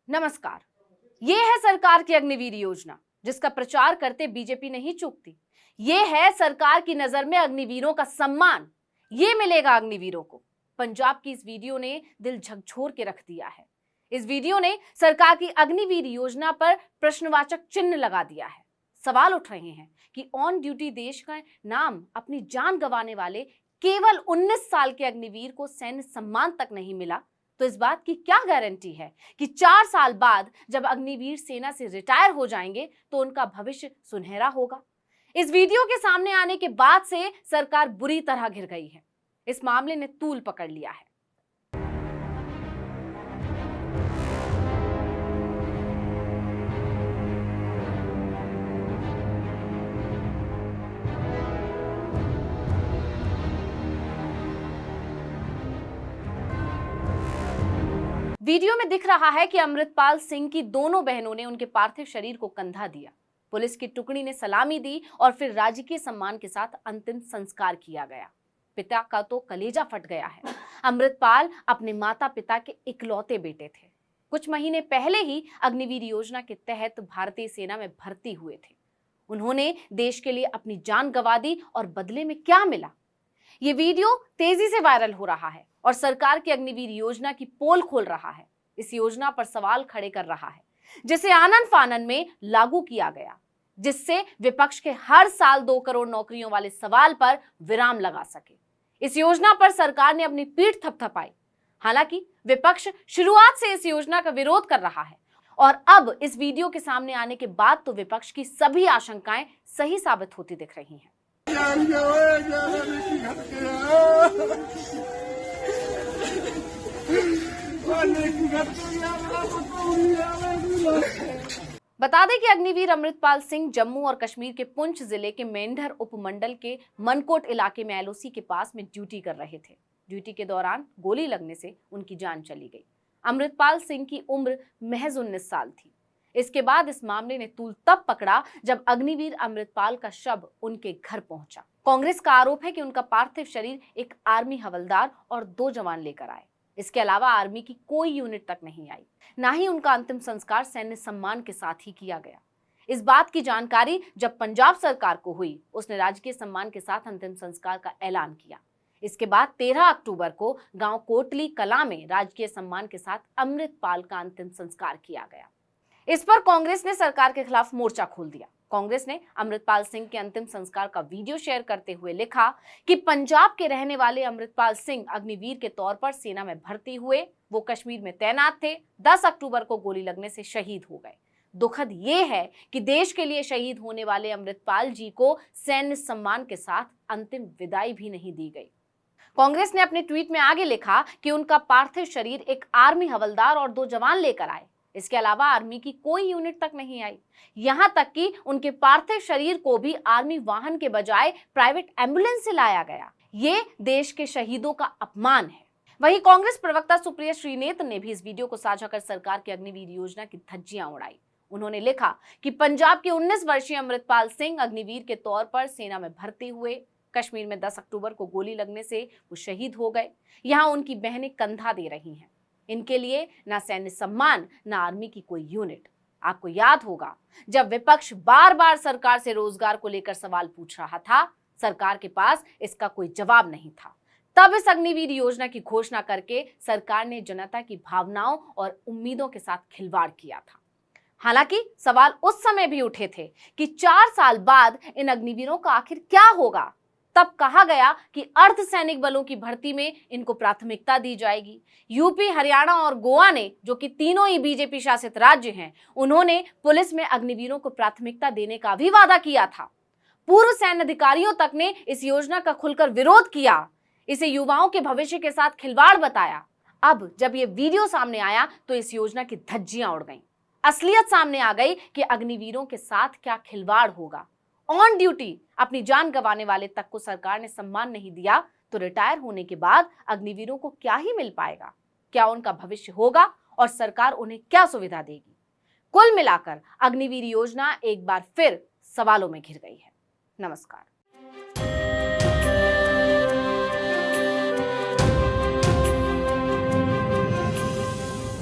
नमस्कार। ये है सरकार की अग्निवीर योजना, जिसका प्रचार करते बीजेपी नहीं चूकती। ये है सरकार की नजर में अग्निवीरों का सम्मान। ये मिलेगा अग्निवीरों को। पंजाब की इस वीडियो ने दिल झकझोर के रख दिया है। इस वीडियो ने सरकार की अग्निवीर योजना पर प्रश्नवाचक चिन्ह लगा दिया है। सवाल उठ रहे हैं कि ऑन ड्यूटी देश का नाम अपनी जान गंवाने वाले केवल 19 साल के अग्निवीर को सैन्य सम्मान तक नहीं मिला, तो इस बात की क्या गारंटी है कि 4 साल बाद जब अग्निवीर सेना से रिटायर हो जाएंगे तो उनका भविष्य सुनहरा होगा। इस वीडियो के सामने आने के बाद से सरकार बुरी तरह घिर गई है। इस मामले ने तूल पकड़ लिया है। वीडियो में दिख रहा है कि अमृतपाल सिंह की दोनों बहनों ने उनके पार्थिव शरीर को कंधा दिया। पुलिस की टुकड़ी ने सलामी दी और फिर राजकीय सम्मान के साथ अंतिम संस्कार किया गया। पिता का तो कलेजा फट गया है। अमृतपाल अपने माता पिता के इकलौते बेटे थे। कुछ महीने पहले ही अग्निवीर योजना के तहत भारतीय सेना में भर्ती हुए थे। उन्होंने देश के लिए अपनी जान गंवा दी और बदले में क्या मिला? ये वीडियो तेजी से वायरल हो रहा है और सरकार की अग्निवीर योजना की पोल खोल रहा है। इस योजना पर सवाल खड़े कर रहा है, जिसे आनन फानन में लागू किया गया, जिससे विपक्ष के हर साल 2 करोड़ नौकरियों वाले सवाल पर विराम लगा सके। इस योजना पर सरकार ने अपनी पीठ थपथपाई। हालांकि विपक्ष शुरुआत से इस योजना का विरोध कर रहा है और अब इस वीडियो के सामने आने के बाद तो विपक्ष की सभी आशंकाएं सही साबित होती दिख रही हैं। बता दें कि अग्निवीर अमृतपाल सिंह जम्मू और कश्मीर के पुंछ जिले के मेंढर उपमंडल के मनकोट इलाके में एलओसी के पास में ड्यूटी कर रहे थे। ड्यूटी के दौरान गोली लगने से उनकी जान चली गई। अमृतपाल सिंह की उम्र महज 19 साल थी। इसके बाद इस मामले ने तूल तब पकड़ा जब अग्निवीर अमृतपाल का शव उनके घर पहुंचा। कांग्रेस का आरोप है कि उनका पार्थिव शरीर एक आर्मी हवलदार और 2 जवान लेकर आए। इसके अलावा आर्मी की कोई यूनिट तक नहीं आई, ना ही उनका अंतिम संस्कार सैन्य सम्मान के साथ ही किया गया। इस बात की जानकारी जब पंजाब सरकार को हुई, उसने राजकीय सम्मान के साथ अंतिम संस्कार का ऐलान किया। इसके बाद 13 अक्टूबर को गांव कोटली कला में राजकीय सम्मान के साथ अमृतपाल का अंतिम संस्कार किया गया। इस पर कांग्रेस ने सरकार के खिलाफ मोर्चा खोल दिया। कांग्रेस ने अमृतपाल सिंह के अंतिम संस्कार का वीडियो शेयर करते हुए लिखा कि पंजाब के रहने वाले अमृतपाल सिंह अग्निवीर के तौर पर सेना में भर्ती हुए। वो कश्मीर में तैनात थे। 10 अक्टूबर को गोली लगने से शहीद हो गए। दुखद ये है कि देश के लिए शहीद होने वाले अमृतपाल जी को सैन्य सम्मान के साथ अंतिम विदाई भी नहीं दी गई। कांग्रेस ने अपने ट्वीट में आगे लिखा कि उनका पार्थिव शरीर एक आर्मी हवलदार और 2 जवान लेकर आए। इसके अलावा आर्मी की कोई यूनिट तक नहीं आई। यहां तक कि उनके पार्थिव शरीर को भी आर्मी वाहन के बजाय प्राइवेट एम्बुलेंस से लाया गया। ये देश के शहीदों का अपमान है। वहीं कांग्रेस प्रवक्ता सुप्रिया श्रीनेत ने भी इस वीडियो को साझा कर सरकार की अग्निवीर योजना की धज्जियां उड़ाई। उन्होंने लिखा कि पंजाब के 19 वर्षीय अमृतपाल सिंह अग्निवीर के तौर पर सेना में भर्ती हुए। कश्मीर में 10 अक्टूबर को गोली लगने से वो शहीद हो गए। यहाँ उनकी बहनें कंधा दे रही हैं। इनके लिए ना सैन्य सम्मान, ना आर्मी की कोई यूनिट। आपको याद होगा, जब विपक्ष बार बार सरकार से रोजगार को लेकर सवाल पूछ रहा था, सरकार के पास इसका कोई जवाब नहीं था। तब इस अग्निवीर योजना की घोषणा करके सरकार ने जनता की भावनाओं और उम्मीदों के साथ खिलवाड़ किया था। हालांकि सवाल उस समय भी उठे थे कि 4 साल बाद इन अग्निवीरों का आखिर क्या होगा। तब कहा गया कि अर्धसैनिक बलों की भर्ती में इनको प्राथमिकता दी जाएगी। यूपी, हरियाणा और गोवा ने, जो कि तीनों ही बीजेपी शासित राज्य हैं, उन्होंने पुलिस में अग्निवीरों को प्राथमिकता देने का भी वादा किया था। पूर्व सैन्य अधिकारियों तक ने इस योजना का खुलकर विरोध किया। इसे युवाओं के भविष्य के साथ खिलवाड़ बताया। अब जब ये वीडियो सामने आया तो इस योजना की धज्जियां उड़ गईं। असलियत सामने आ गई कि अग्निवीरों के साथ क्या खिलवाड़ होगा। ऑन ड्यूटी अपनी जान गंवाने वाले तक को सरकार ने सम्मान नहीं दिया तो रिटायर होने के बाद अग्निवीरों को क्या ही मिल पाएगा? क्या उनका भविष्य होगा और सरकार उन्हें क्या सुविधा देगी? कुल मिलाकर अग्निवीर योजना एक बार फिर सवालों में घिर गई है। नमस्कार।